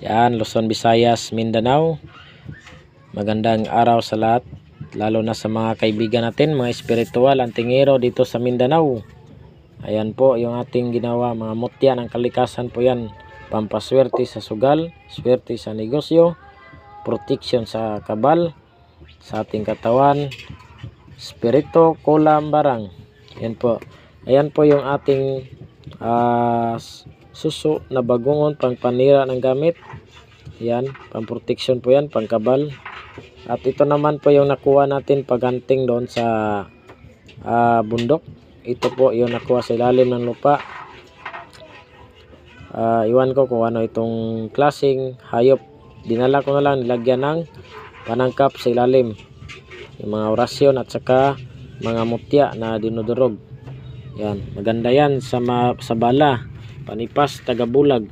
Yan, Luzon, Visayas, Mindanao. Magandang araw sa lahat, lalo na sa mga kaibigan natin, mga espiritual, antingero dito sa Mindanao. Ayan po yung ating ginawa, mga mutya ng kalikasan po yan. Pampaswerte sa sugal, swerte sa negosyo, protection sa kabal, sa ating katawan, spirito, kulam, barang. Yan po. Ayan po yung ating suso na bagungon, pang panira ng gamit. Yan, pang protection po yan, pang kabal. At ito naman po yung nakuha natin paganting doon sa bundok. Ito po yung nakuha sa ilalim ng lupa. Iwan ko kung ano itong klaseng hayop. Dinala ko na lang, nilagyan ng panangkap sa ilalim. Yung mga orasyon at saka mga mutya na dinudurog. Yan, maganda yan sa bala, panipas, tagabulag.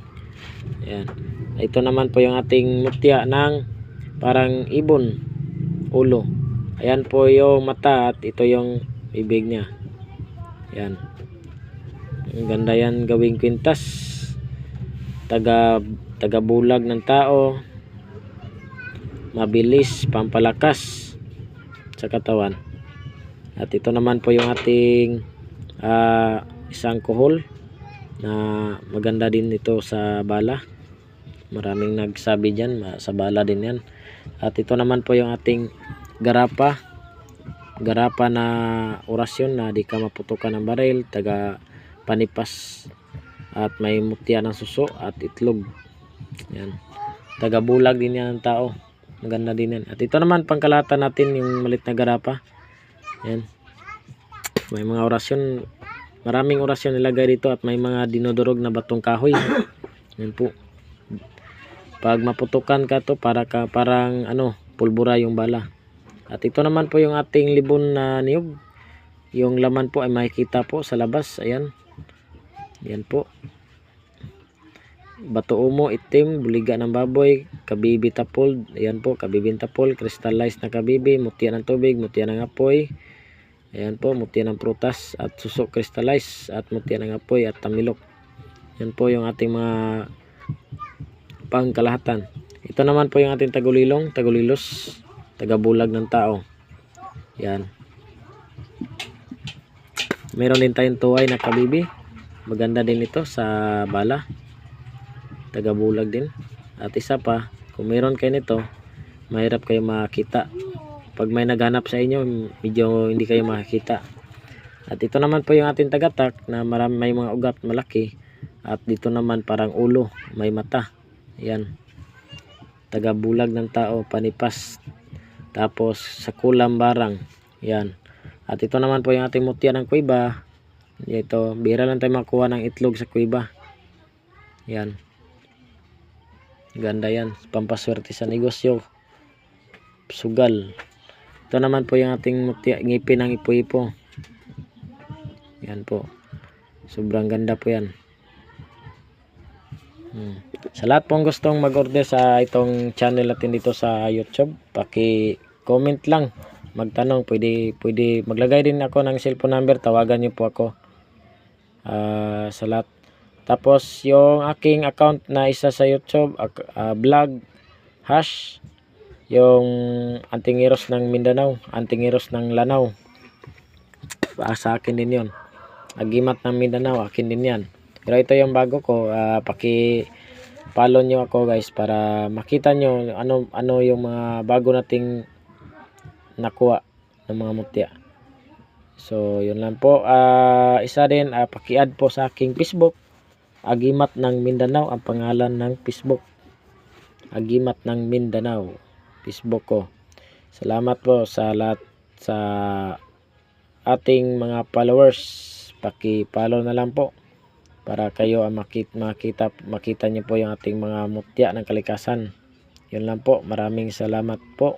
Yan. Ito naman po yung ating mutya ng parang ibon, ulo. Ayan po yung mata at ito yung bibig niya. Yan. Ang ganda yan gawing kwintas. Tagabulag ng tao. Mabilis, pampalakas sa katawan. At ito naman po yung ating isang kuhol na maganda din ito sa bala. Maraming nagsabi dyan, sa bala din yan. At ito naman po yung ating garapa na orasyon na di ka maputukan ng baril, taga panipas, at may mutya ng suso at itlog. Yan, taga bulag din yan ng tao, maganda din yan. At ito naman pangkalatan natin yung malit na garapa. Yan, may mga orasyon, maraming orasyon nilagay dito at may mga dinudurog na batong kahoy. Yan po, pag maputukan ka to parang pulbura yung bala. At ito naman po yung ating libon na niyog. Yung laman po ay makikita po sa labas. Ayan. Yan po. Bato umo, itim, buliga ng baboy, kabibi tapol. Ayan po, kabibing tapol, crystallized na kabibi, mutya ng tubig, mutya ng apoy. Ayan po, mutya ng prutas at suso crystallized at mutya ng apoy at tamilok. Yan po yung ating mga pangkalahatan. Ito naman po yung ating tagulilos, tagabulag ng tao. Yan. Meron din tayong tuway na kabibi. Maganda din ito sa bala. Tagabulag din. At isa pa, kung meron kayo nito, mahirap kayo makita. Pag may naghanap sa inyo, medyo hindi kayo makikita. At ito naman po yung ating tagatak na may mga ugat malaki. At dito naman parang ulo, may mata. Yan, tagabulag ng tao, panipas, tapos sa kulam, barang. Yan. At ito naman po yung ating mutya ng kuiba. Ito, bihira lang tayo makuha ng itlog sa kuiba. Yan, ganda yan, pampaswerte sa negosyo, sugal. Ito naman po yung ating mutya, ngipin ng ipo-ipo. Yan po, sobrang ganda po yan. Sa lahat pong gustong mag-order sa itong channel natin dito sa YouTube, paki-comment lang, magtanong, pwede maglagay din ako ng cellphone number, tawagan niyo po ako. Sa lahat. Tapos yung aking account na isa sa YouTube, vlog hash, yung Antingeros ng Mindanao, Antingeros ng Lanao, sa akin din yun. Agimat ng Mindanao, akin din yan. Pero ito yung bago ko, paki-follow nyo ako guys para makita nyo ano yung mga bago nating nakuha ng mga mutya. So yun lang po. Isa din, paki-add po sa aking Facebook, Agimat ng Mindanao ang pangalan ng Facebook. Agimat ng Mindanao, Facebook ko. Salamat po sa lahat sa ating mga followers. Paki-follow na lang po para kayo makita niyo po yung ating mga mutya ng kalikasan. Yun lang po. Maraming salamat po.